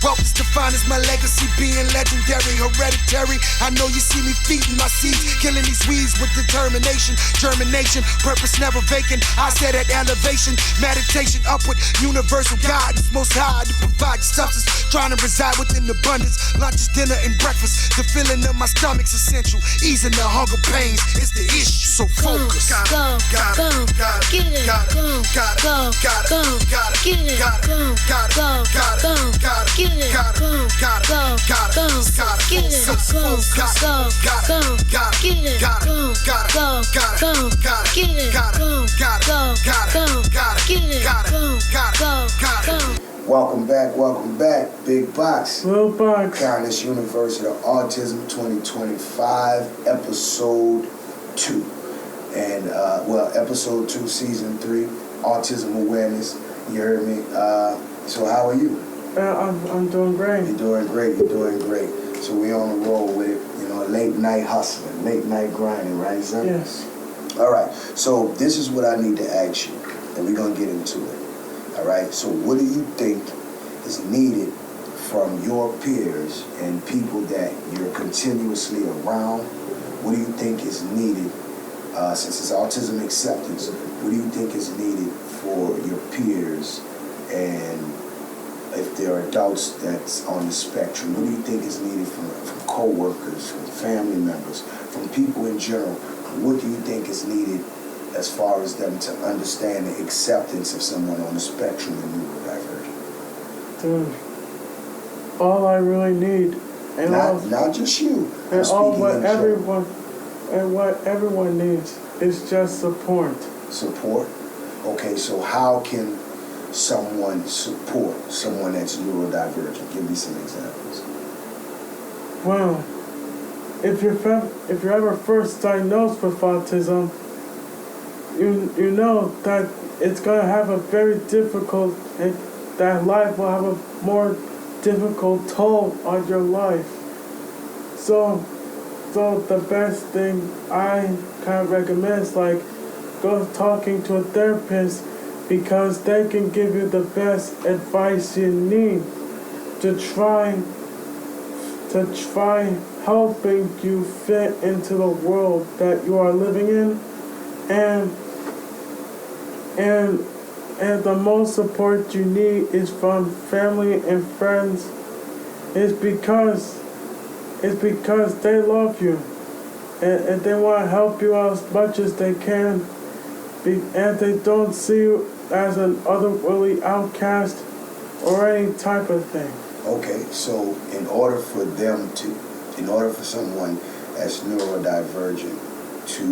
Wealth is defined as my legacy being legendary, hereditary. I know you see me feeding my seeds, killing these weeds with determination, germination, purpose never vacant. I said at elevation, meditation, upward, universal guidance, most high to provide substance, trying to reside within abundance. Lunch is dinner and breakfast, the filling of my stomach's essential, easing the hunger pains is the issue. So focus. Go, get it. Go, get it. Go, get it. Get it. Welcome back, Big Boxx. Lil Boxx. Connis University of Autism 2025, episode 2. And, episode 2, season 3, autism awareness. You heard me? So how are you? I'm doing great. You're doing great. So we on the roll with it, late night hustling, late night grinding, right, son? Yes. All right, so this is what I need to ask you, and we're going to get into it. All right, so what do you think is needed from your peers and people that you're continuously around? What do you think is needed, since it's autism acceptance, what do you think is needed for your peers, and if there are adults that's on the spectrum, what do you think is needed from co-workers, from family members, from people in general? What do you think is needed as far as them to understand the acceptance of someone on the spectrum and neurodivergent? Dude, all I really need, and not just you, and what everyone needs is just support. Support? Okay, so how can someone support someone that's neurodivergent? Give me some examples. Well, if you're ever first diagnosed with autism, you know that it's gonna have a very difficult, that life will have a more difficult toll on your life. So the best thing I kind of recommend is go talking to a therapist, because they can give you the best advice you need to try helping you fit into the world that you are living in, and the most support you need is from family and friends. It's because they love you and they want to help you out as much as they can, and they don't see you as an otherworldly outcast or any type of thing. Okay, so in order for someone that's neurodivergent to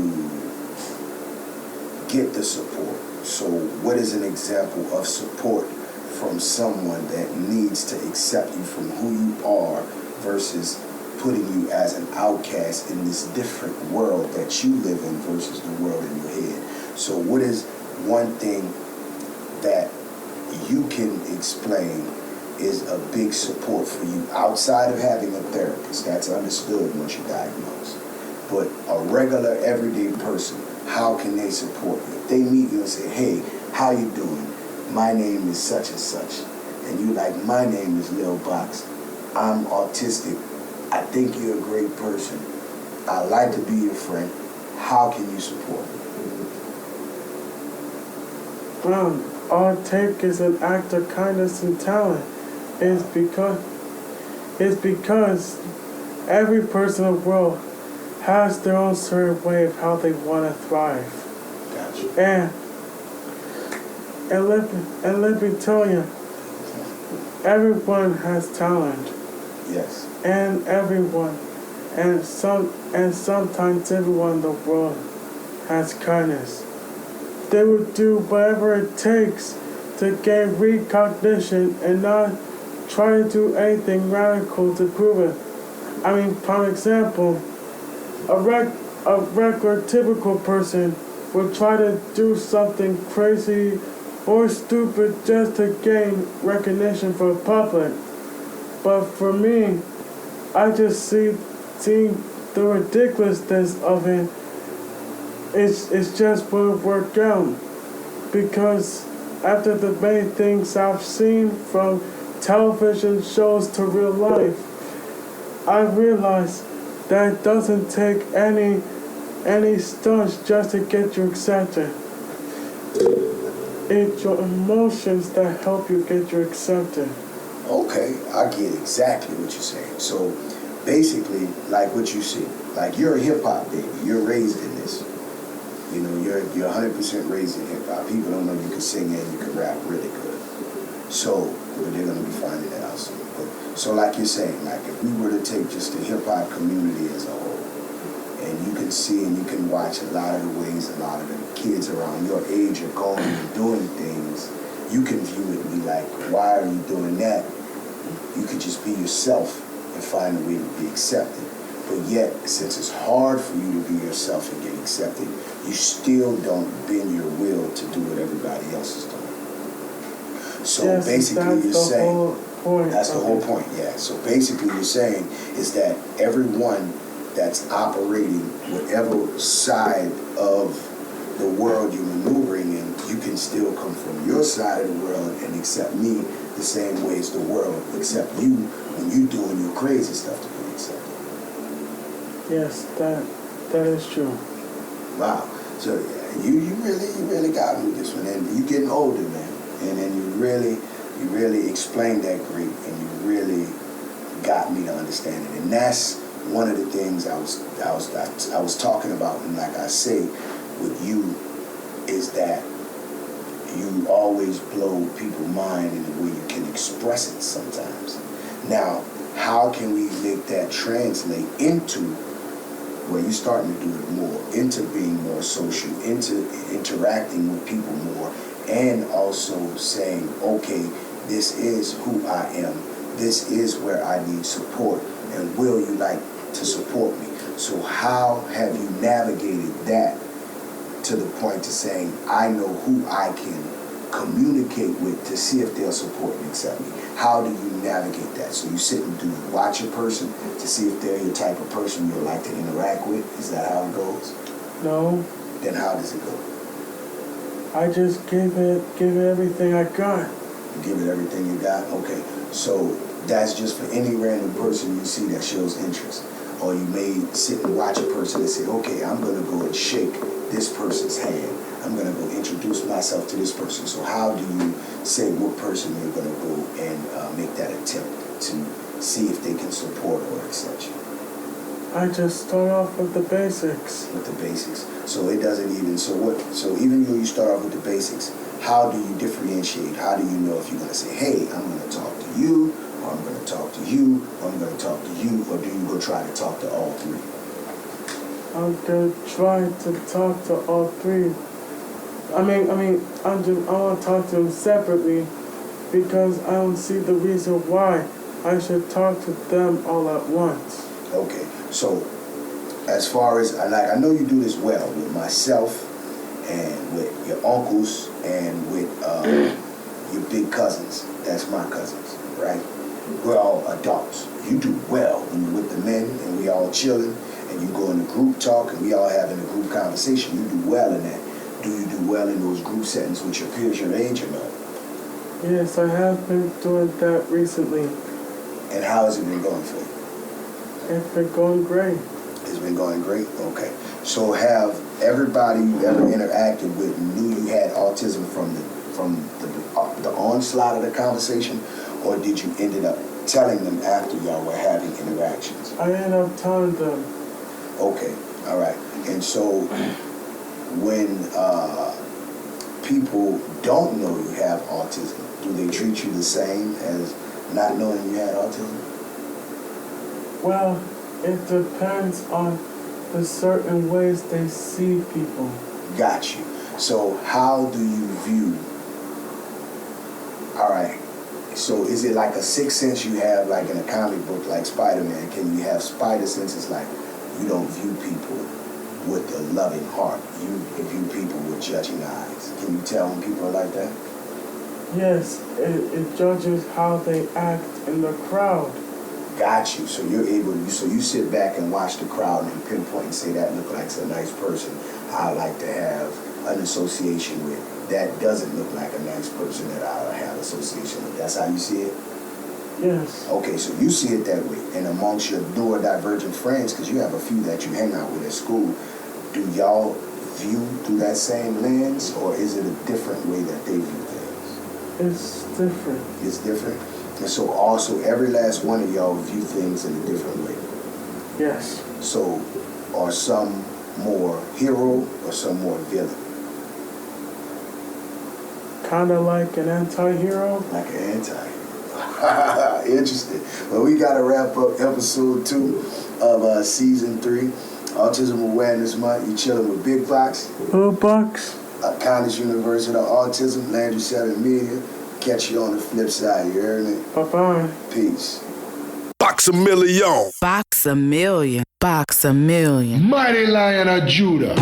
get the support, so what is an example of support from someone that needs to accept you from who you are versus putting you as an outcast in this different world that you live in versus the world in your head? So what is one thing that you can explain is a big support for you outside of having a therapist? That's understood once you're diagnosed. But a regular, everyday person, how can they support you? If they meet you and say, hey, how you doing? My name is such and such. And you like, my name is Lil Boxx. I'm autistic. I think you're a great person. I'd like to be your friend. How can you support me? All it takes is an act of kindness and talent. It's because every person in the world has their own certain way of how they want to thrive. Gotcha. And let me tell you, everyone has talent. Yes. And sometimes everyone in the world has kindness. They would do whatever it takes to gain recognition and not try to do anything radical to prove it. I mean, for example, a regular typical person would try to do something crazy or stupid just to gain recognition for the public. But for me, I just see the ridiculousness of it. It's just won't work out, because after the many things I've seen from television shows to real life, I realized that it doesn't take any stunts just to get you accepted. It's your emotions that help you get you accepted. Okay, I get exactly what you're saying. So basically, like what you said, like you're a hip hop baby. You're raised in this. You know, you're 100% raised in hip hop. People don't know you can sing and you can rap really good. So, but they're gonna be finding that out soon. But, so like you're saying, like if we were to take just the hip hop community as a whole, and you can see and you can watch a lot of the ways a lot of the kids around your age are going and doing things, you can view it and be like, why are you doing that? You could just be yourself and find a way to be accepted. But yet, since it's hard for you to be yourself and get accepted, you still don't bend your will to do what everybody else is doing. So yes, basically you're saying, that's the whole it. point, yeah. So basically you're saying is that everyone that's operating whatever side of the world you're maneuvering in, you can still come from your side of the world and accept me the same way as the world accept you when you're doing your crazy stuff to be accepted. Yes, that is true. Wow. So you really got me with this one, and you're getting older, man. And then you really explained that great, and you really got me to understand it. And that's one of the things I was talking about, and like I say, with you, is that you always blow people's mind in the way you can express it sometimes. Now, how can we make that translate into where you're starting to do it more, into being more social, into interacting with people more, and also saying, okay, this is who I am, this is where I need support, and will you like to support me? So how have you navigated that to the point to saying, I know who I can communicate with to see if they'll support and accept me? How do you navigate that? So you sit and do watch a person to see if they're your type of person you'd like to interact with? Is that how it goes? No. Then how does it go? I just give it everything I got. You give it everything you got? Okay. So that's just for any random person you see that shows interest. Or you may sit and watch a person and say, okay, I'm going to go and shake this person's hand. I'm going to go introduce myself to this person. So how do you say what person you're going to go and make that attempt to see if they can support or accept you? I just start off with the basics. With the basics. So it doesn't even, so even though you start off with the basics, how do you differentiate? How do you know if you're going to say, hey, I'm going to talk to you, or I'm going to talk to you, or I'm going to talk to you, or do you go try to talk to all three? I'm going to try to talk to all three. I want to talk to them separately because I don't see the reason why I should talk to them all at once. Okay, so as far as, like, I know you do this well with myself and with your uncles and with your big cousins. That's my cousins, right? We're all adults. You do well when you're with the men and we all chilling and you go in a group talk and we all having a group conversation. You do well in that. Do you do well in those group settings with your peers your age or not? Yes, I have been doing that recently. And how has it been going for you? It's been going great. It's been going great? Okay. So have everybody you ever interacted with knew you had autism from the onslaught of the conversation, or did you ended up telling them after y'all were having interactions? I ended up telling them. Okay. All right. And so when people don't know you have autism, do they treat you the same as not knowing you had autism? Well, it depends on the certain ways they see people. Got you. So how do you view, all right, so is it like a sixth sense you have like in a comic book like Spider-Man? Can you have spider senses like you don't view people with a loving heart? You view people with judging eyes. Can you tell when people are like that? Yes, it judges how they act in the crowd. Got you. So you're able to, so you sit back and watch the crowd and pinpoint and say that looks like a nice person I like to have an association with. That doesn't look like a nice person that I have association with. That's how you see it? Yes. Okay, so you see it that way. And amongst your neurodivergent friends, because you have a few that you hang out with at school, do y'all view through that same lens, or is it a different way that they view things? It's different. It's different? And so also every last one of y'all view things in a different way. Yes. So are some more hero or some more villain? Kind of like an anti-hero. Like an anti-hero. Interesting. Well, we got to wrap up episode 2 of season 3, Autism Awareness Month. You chilling with Big Boxx, Lil Boxx, Connis University of Autism, Landry Center Media. Catch you on the flip side. You heard me? Bye-bye. Peace. Boxx-A-Million. Boxx-A-Million. Boxx-A-Million. Mighty Lion of Judah.